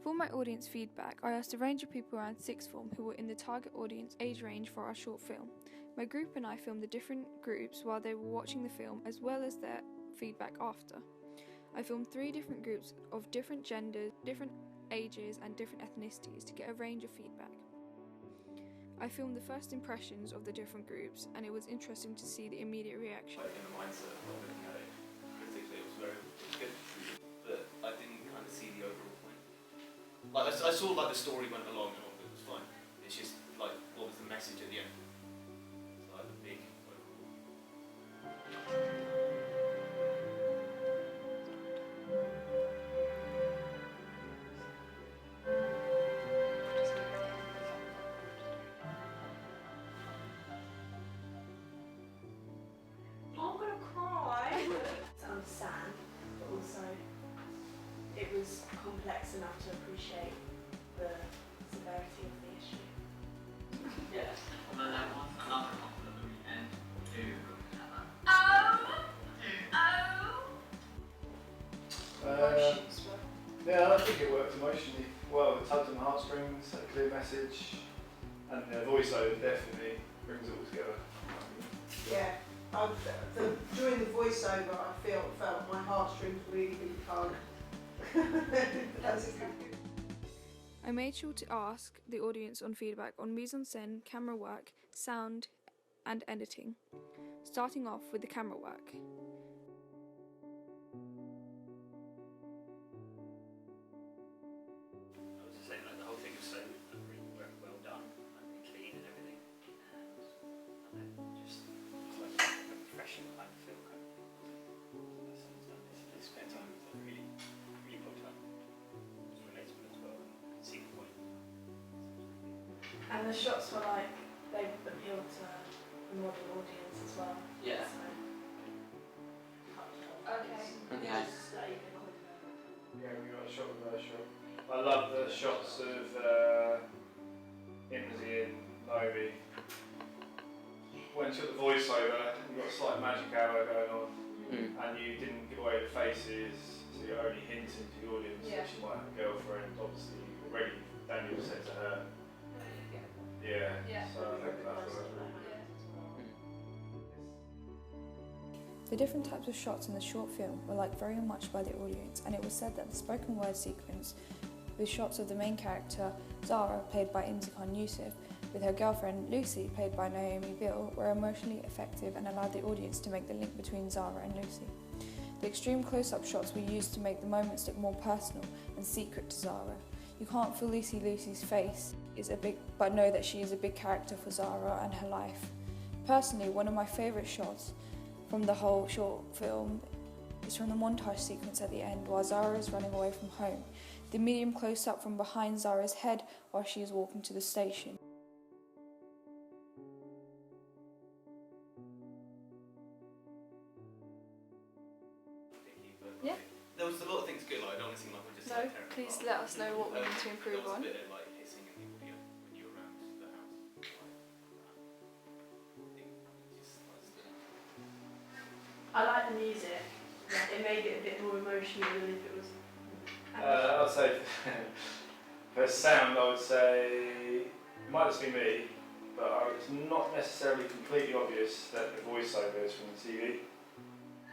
For my audience feedback, I asked a range of people around sixth form who were in the target audience age range for our short film. My group and I filmed the different groups while they were watching the film, as well as their feedback after. I filmed 3 different groups of different genders, different ages and different ethnicities to get a range of feedback. I filmed the first impressions of the different groups, and it was interesting to see the immediate reaction. Like in the mindset of looking at it critically, it was good, but I didn't kind of see the overall point. Like I saw like the story went along and all, it was fine. It's just like what was the message at the end? It's like the big overall. I'm gonna cry. To understand, but also it was complex enough to appreciate the severity of the issue. Yes. And then there was another compliment at the end. Emotions were. Yeah, I think it worked emotionally well. It tugged on the heartstrings, a clear message, and the voiceover definitely brings it all together. Yeah, during the voiceover I felt my heartstrings really tugged. That's a good. I made sure to ask the audience on feedback on mise-en-scène, camera work, sound and editing, starting off with the camera work. I was just saying, like, the whole thing was so really well done, like really clean and everything, and just like a refreshing kind of feel kind of thing. Someone's done this, they spent time with it, really well done. It was relatable as well, and you could see the point. And the shots were like, they appealed to the modern audience as well. Yeah. So, Okay. Okay. Yeah, we got a shot of shot. I love the shots of Imzi and Naomi. When she got the voiceover, you got a slight magic hour going on, and you didn't give away the faces, so you're only hinting to the audience that she might have a girlfriend. Obviously, already Daniel said to her. Yeah. Yeah. So I think that's what The different types of shots in the short film were liked very much by the audience, and it was said that the spoken word sequence with shots of the main character, Zara, played by Imzi Khan Yusuf, with her girlfriend, Lucy, played by Naomi Beale, were emotionally effective and allowed the audience to make the link between Zara and Lucy. The extreme close-up shots were used to make the moments look more personal and secret to Zara. You can't fully see Lucy's face, but know that she is a big character for Zara and her life. Personally, one of my favourite shots from the whole short film is from the montage sequence at the end while Zara is running away from home. The medium close-up from behind Zara's head while she is walking to the station. Yeah. There was a lot of things good. Like I don't want to seem like I'm just No, like tearing please apart. let us know what we need to improve there was on. a bit of like hissing in the audio when you were around the house. I like the music. It made it a bit more emotional than if it was. I'd say for sound, I would say it might just be me, but it's not necessarily completely obvious that the voiceover is from the TV.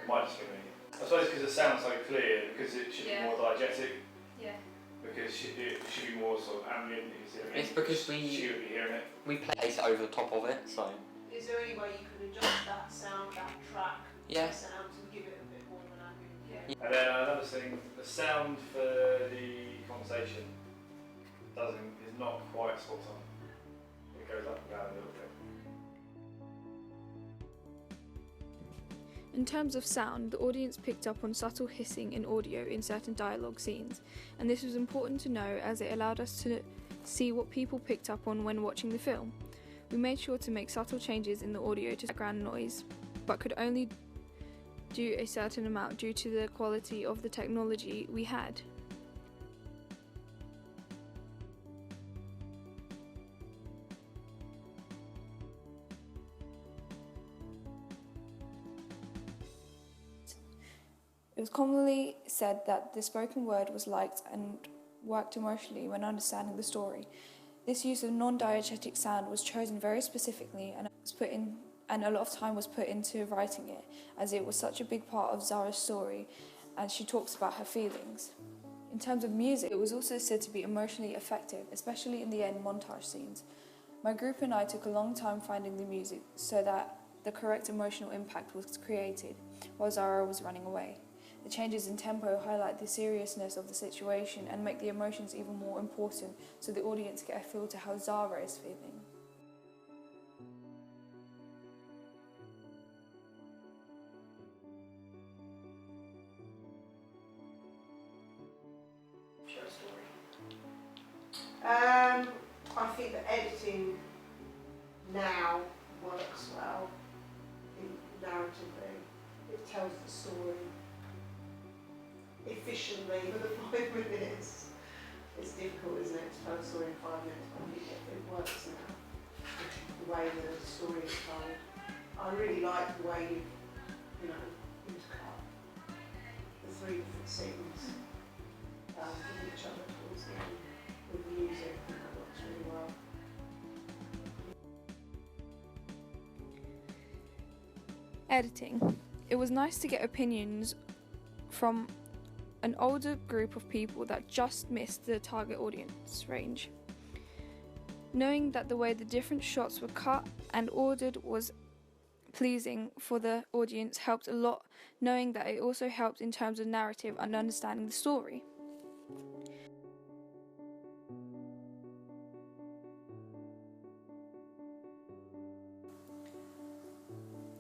It might just be me. I suppose because it sounds so clear, because it should be more diegetic, Yeah. because it should be more sort of ambient. It's because she would be hearing it. we place over the top of it, so Is there any way you could adjust that sound, that track, yeah. that sound to give it a bit more of an ambient? Yeah. And then another thing, the sound for the conversation is not quite spot on. It goes up and down a little bit. In terms of sound, the audience picked up on subtle hissing in audio in certain dialogue scenes, and this was important to know as it allowed us to see what people picked up on when watching the film. We made sure to make subtle changes in the audio to background noise, but could only do a certain amount due to the quality of the technology we had. It was commonly said that the spoken word was liked and worked emotionally when understanding the story. This use of non-diegetic sound was chosen very specifically and a lot of time was put into writing it, as it was such a big part of Zara's story and she talks about her feelings. In terms of music, it was also said to be emotionally effective, especially in the end montage scenes. My group and I took a long time finding the music so that the correct emotional impact was created while Zara was running away. The changes in tempo highlight the seriousness of the situation and make the emotions even more important so the audience get a feel to how Zara is feeling. Short story. I think the editing now works well narratively. It tells the story efficiently within 5 minutes. It's difficult, isn't it, to tell a story in 5 minutes, but I think it works now, the way the story is told. I really like the way you know, intercut the 3 different scenes with each other towards the end, with the music, I think that works really well. Editing. It was nice to get opinions from an older group of people that just missed the target audience range. Knowing that the way the different shots were cut and ordered was pleasing for the audience helped a lot, knowing that it also helped in terms of narrative and understanding the story.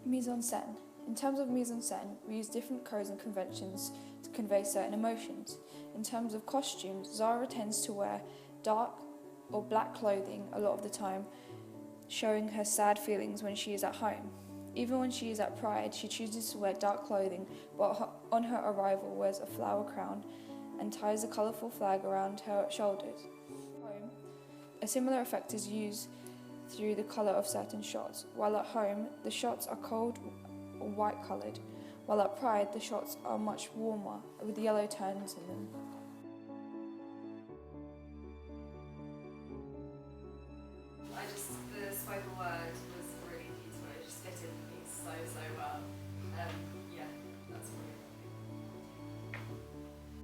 Mise-en-scène. In terms of mise-en-scène, we use different codes and conventions to convey certain emotions. In terms of costumes, Zara tends to wear dark or black clothing a lot of the time, showing her sad feelings when she is at home. Even when she is at Pride, she chooses to wear dark clothing, but on her arrival wears a flower crown and ties a colourful flag around her shoulders. Home, a similar effect is used through the colour of certain shots. While at home, the shots are cold or white coloured, while at Pride, the shots are much warmer with yellow tones in them. The spoken word was really beautiful. It just fitted me so well. Yeah, that's brilliant.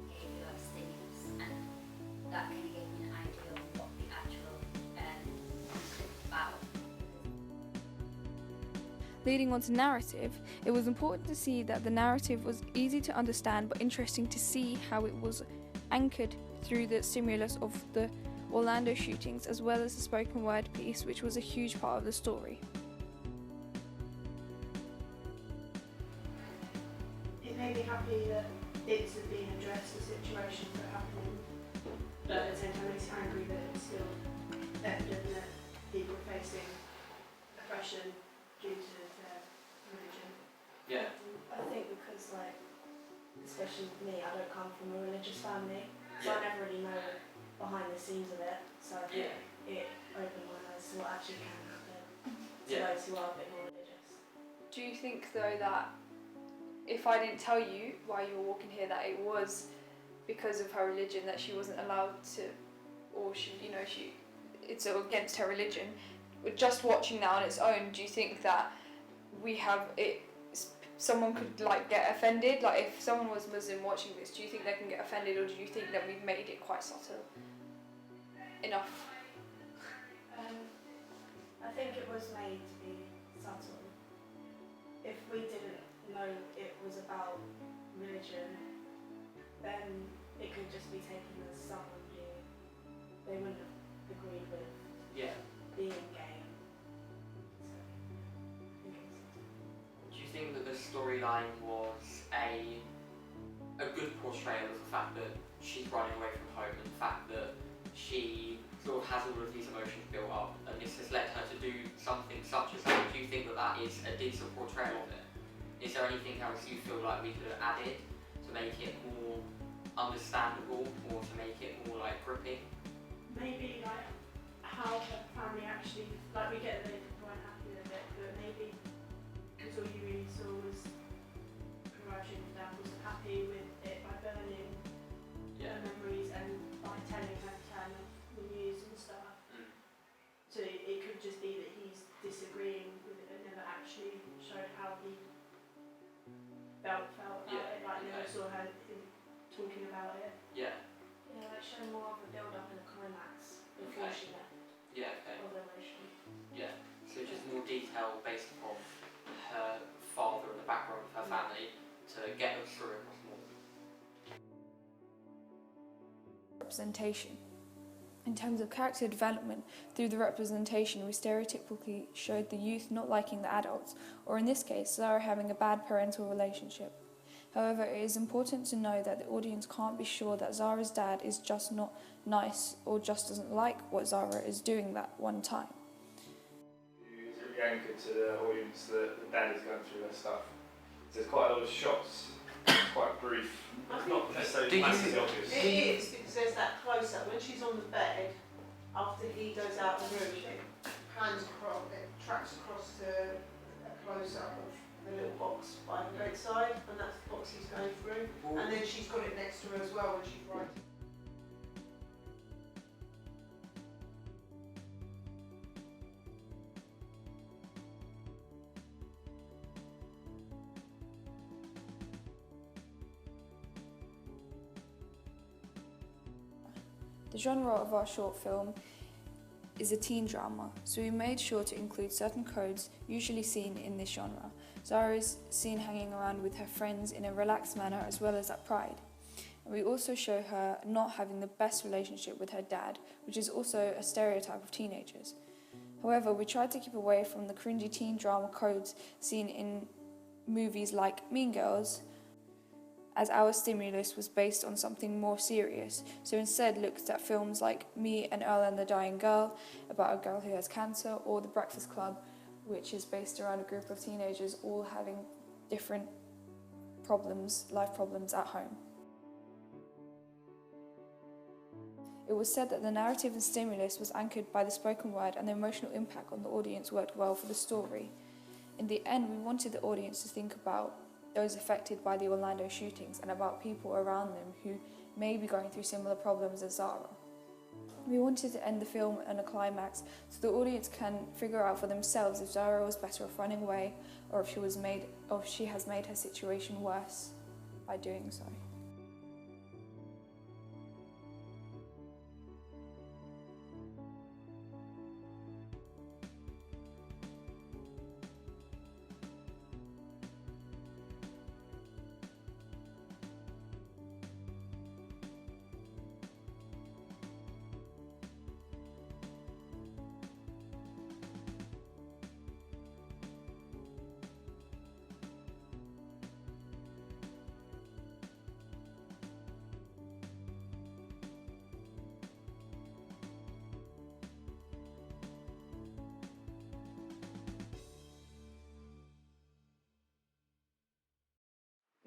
Gave you those things, and that kind of gave me an idea of what the actual was about. Leading on to narrative, it was important to see that the narrative was easy to understand but interesting to see how it was anchored through the stimulus of the Orlando shootings as well as the spoken word piece, which was a huge part of the story. It made me happy that it's being addressed, the situations that are happening, but at the same time it makes me angry that it's still evident that people are facing oppression due to their religion. Yeah. I think because, like, especially with me, I don't come from a religious family, so I never really know behind the scenes of it, so I think it opened my eyes to what actually can happen to those who are a bit more religious. Do you think though that if I didn't tell you while you were walking here that it was because of her religion that she wasn't allowed to, or it's against her religion, just watching now on its own, do you think that someone could like get offended? Like if someone was Muslim watching this, do you think they can get offended, or do you think that we've made it quite subtle enough? I think it was made to be subtle. If we didn't know it was about religion, then it could just be taken as someone who they wouldn't have agreed with being gay. So, I think it was subtle. Do you think that the storyline was a good portrayal of the fact that she's running away from home and the fact that she sort of has all of these emotions built up and this has led her to do something such as that? Do you think that that is a decent portrayal of it? Is there anything else you feel like we could have added to make it more understandable or to make it more like gripping? Maybe like how her family actually, like we get that they weren't happy with it, but maybe because all you really saw was Karaj and Dad wasn't happy with it by burning their memories and by telling felt about Yeah, it, like okay. never saw her talking about it. Yeah. Yeah, like show more of a build up and a climax before Okay. she left Yeah. Okay. of the emotion. Yeah. So just more detail based upon her father and the background of her family to get us through across more. Representation. In terms of character development, through the representation, we stereotypically showed the youth not liking the adults, or in this case, Zara having a bad parental relationship. However, it is important to know that the audience can't be sure that Zara's dad is just not nice or just doesn't like what Zara is doing that one time. It's really anchored to the audience that the dad is going through their stuff. There's quite a lot of shots, quite brief, it's not necessarily massively obvious. It is, because there's that close up when she's on the bed after he goes out the room, it hands across, it tracks across to a close up of the little box by the bedside, and that's the box he's going through. And then she's got it next to her as well when she's writing. The genre of our short film is a teen drama, so we made sure to include certain codes usually seen in this genre. Zara is seen hanging around with her friends in a relaxed manner as well as at Pride. And we also show her not having the best relationship with her dad, which is also a stereotype of teenagers. However, we tried to keep away from the cringy teen drama codes seen in movies like Mean Girls, as our stimulus was based on something more serious, so instead looked at films like Me and Earl and the Dying Girl, about a girl who has cancer, or The Breakfast Club, which is based around a group of teenagers all having different problems, life problems at home. It was said that the narrative and stimulus was anchored by the spoken word, and the emotional impact on the audience worked well for the story. In the end, we wanted the audience to think about those affected by the Orlando shootings and about people around them who may be going through similar problems as Zara. We wanted to end the film on a climax so the audience can figure out for themselves if Zara was better off running away, or if she has made her situation worse by doing so.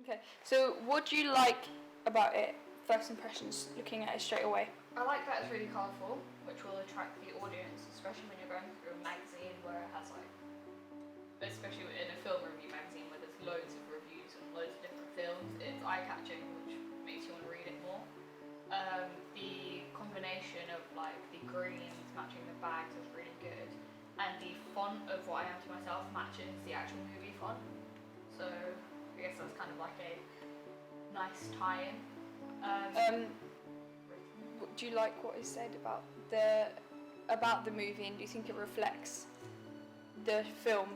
Okay, so what do you like about it? First impressions, looking at it straight away. I like that it's really colourful, which will attract the audience, especially when you're going through a magazine where it has like, especially in a film review magazine where there's loads of reviews and loads of different films, it's eye-catching, which makes you want to read it more. The combination of like the greens matching the bags is really good, and the font of What I Am to Myself matches the actual movie font. So I guess that's kind of like a nice tie-in. Do you like what is said about the movie, and do you think it reflects the film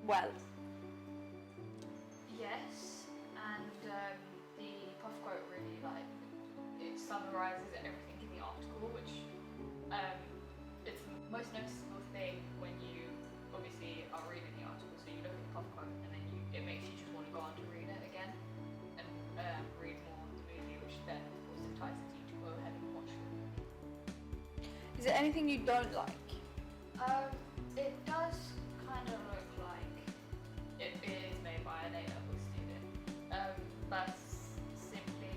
well? Yes, and the puff quote really like it summarises everything in the article, which it's the most noticeable thing when you obviously are reading the article. So you look at the puff quote, and then it makes you just want to go on to read it again and read more of the movie, which then of course entices you to go ahead and watch it. Is there anything you don't like? It does kind of look like it is made by an A-level student, but simply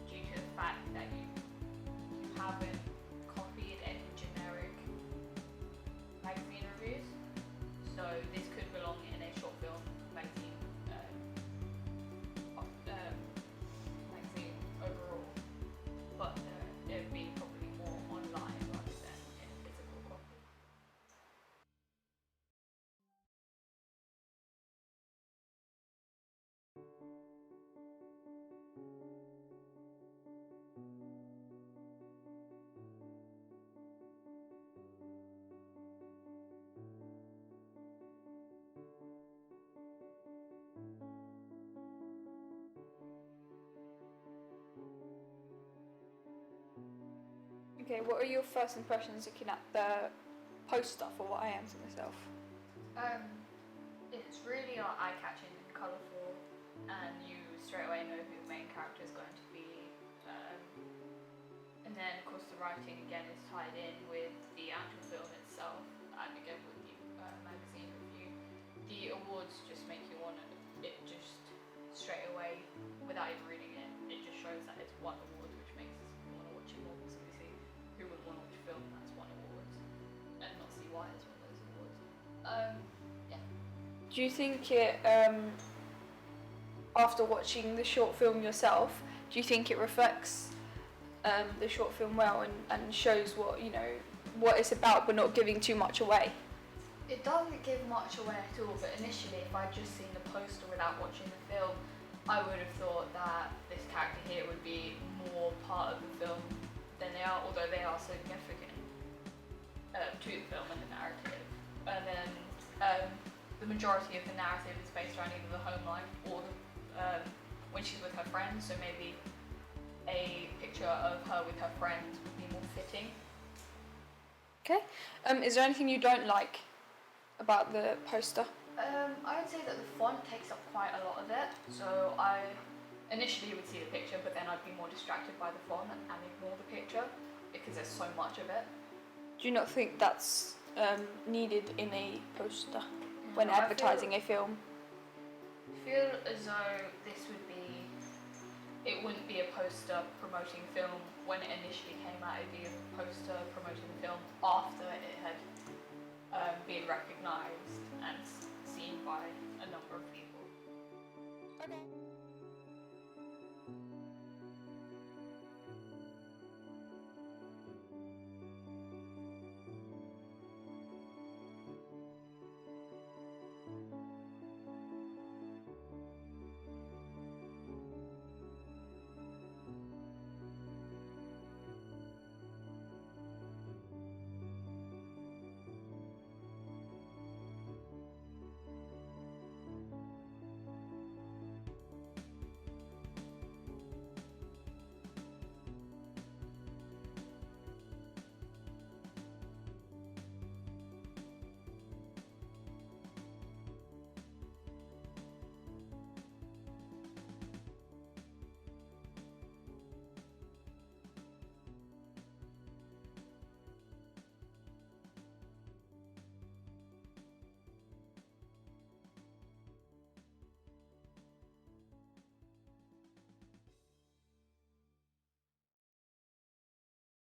due to the fact that you haven't copied any generic magazine reviews. So this could belong in a short film magazine, magazine overall, but it would be probably more online rather than in Okay, what are your first impressions looking at the poster for What I Am to Myself? It's really eye-catching and colourful, and you straight away know who the main character is going to be. And then, of course, the writing again is tied in with the actual film itself, and again with the magazine review. The awards just make you want it just straight away, without even reading it. It just shows that it's won awards, which makes you want to watch it more. Because obviously, who would want to watch a film that's won awards and not see why it's won those awards? Do you think it, after watching the short film yourself, do you think it reflects the short film well and shows what, you know, what it's about but not giving too much away? It doesn't give much away at all, but initially, if I'd just seen the poster without watching the film, I would have thought that this character here would be more part of the film than they are, although they are significant to the film and the narrative. And then the majority of the narrative is based around either the home life or when she's with her friends, so maybe a picture of her with her friends would be more fitting. Okay. Is there anything you don't like about the poster? I would say that the font takes up quite a lot of it, so I initially would see the picture, but then I'd be more distracted by the font and ignore the picture because there's so much of it. Do you not think that's needed in a poster when No, advertising a film? I feel as though this would be, it wouldn't be a poster promoting film when it initially came out. It'd be a poster promoting the film after it had been recognised and seen by a number of people. Okay.